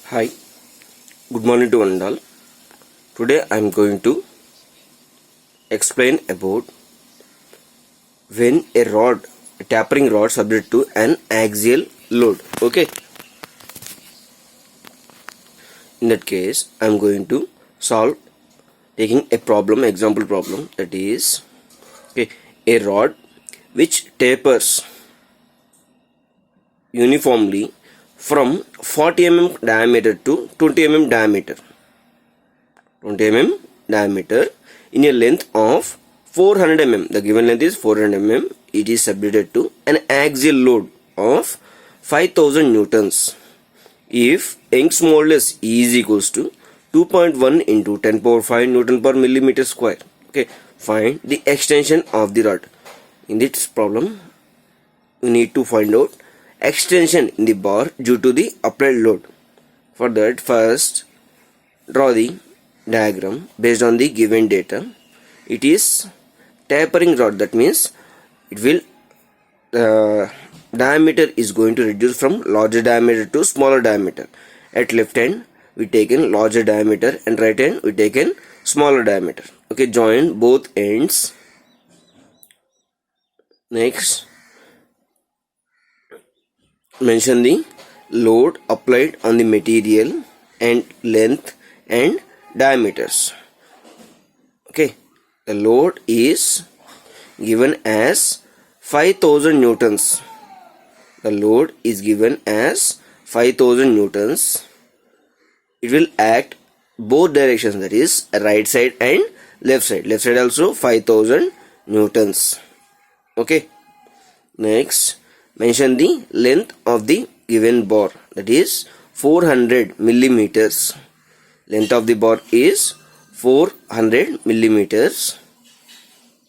Hi, good morning to one and all. Today I am going to explain about when a tapering rod subject to an axial load. Okay, in that case I am going to solve taking a problem, example problem, that is a rod which tapers uniformly from 40 mm diameter to 20 mm diameter. 20 mm diameter in a length of 400 mm. The given length is 400 mm. It is subjected to an axial load of 5000 newtons. If Young's modulus is equals to 2.1 into 10 power 5 Newton per millimeter square. Okay, find the extension of the rod. In this problem, we need to find out extension in the bar due to the applied load. For that, first draw the diagram based on the given data. It is tapering rod, that means it will diameter is going to reduce from larger diameter to smaller diameter. At left hand we taken larger diameter and right hand we taken smaller diameter. Okay, join both ends. Next, mention the load applied on the material and length and diameters. Okay, the load is given as 5000 newtons. The load is given as 5000 newtons. It will act both directions, that is right side and left side. Left side also 5000 newtons. Okay, next mention the length of the given bar, that is 400 millimeters. Length of the bar is 400 millimeters.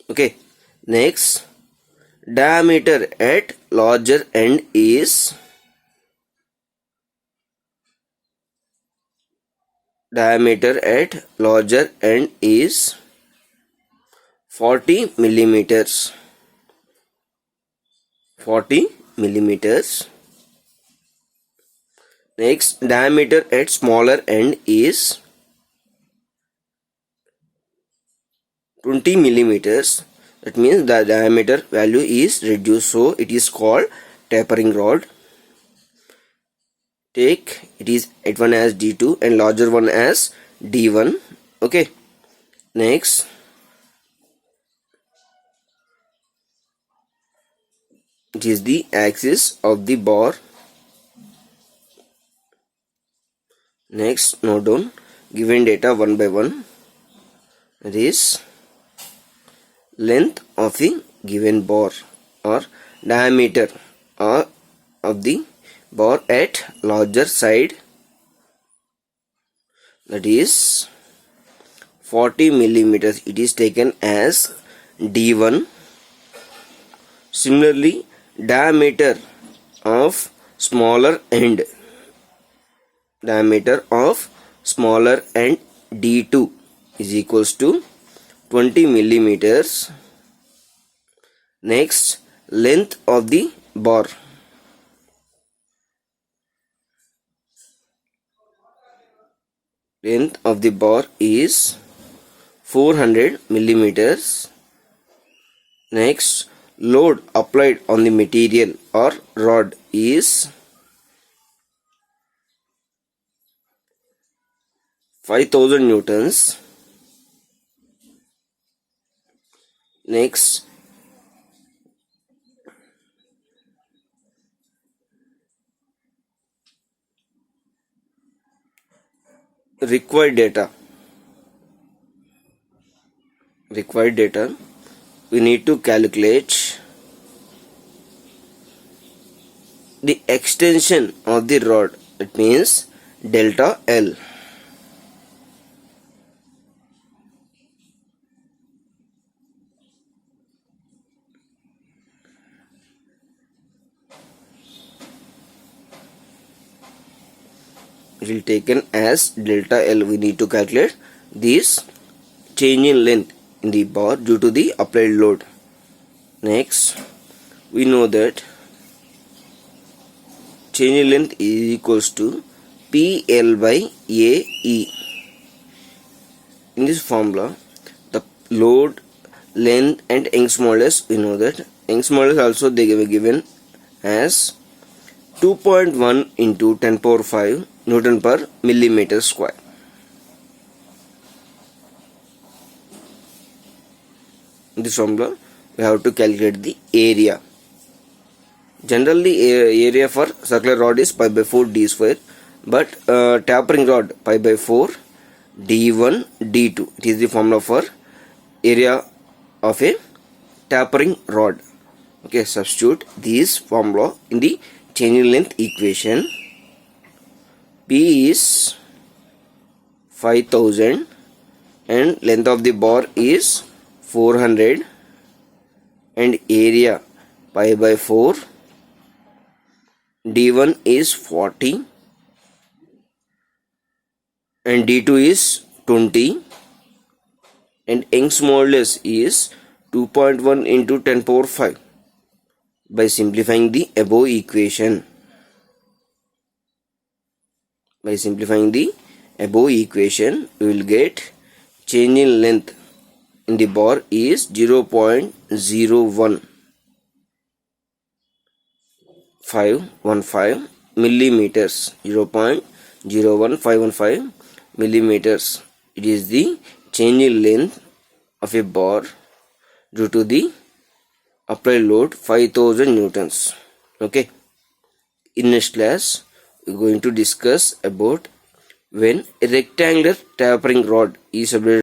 Okay, next diameter at larger end is 40 millimeters. 40 millimeters. Next, diameter at smaller end is 20 millimeters. That means the diameter value is reduced, so it is called tapering rod. Take it is at one as D2 and larger one as D1. Okay, next it is the axis of the bar. Next, note down given data one by one. That is length of the given bar or diameter of the bar at larger side, that is 40 millimeters. It is taken as D1. Similarly, diameter of smaller end D2 is equals to 20 millimeters. Next, length of the bar. Length of the bar is 400 millimeters. Next, load applied on the material or rod is 5000 newtons. Next, required data. We need to calculate the extension of the rod, that means delta L. It will taken as delta L. We need to calculate this change in length in the bar due to the applied load. Next, we know that change in length is equals to P PL by AE. In this formula, the load, length and Young's modulus, we know that Young's modulus also they were given as 2.1 into 10 power 5 Newton per millimeter square. In this formula, we have to calculate the area. Generally, area for circular rod is pi by 4 d square, but tapering rod pi by 4 d1 d2. It is the formula for area of a tapering rod. Okay, substitute this formula in the change in length equation. P is 5000 and length of the bar is 400 and area pi by 4. D1 is 40 and D2 is 20 and Young's modulus is 2.1 into 10 power 5. By simplifying the above equation, we will get change in length in the bar is 0.01515 millimeters. 0.01515 millimeters. It is the change in length of a bar due to the applied load 5000 newtons. Okay, in next class we are going to discuss about when a rectangular tapering rod is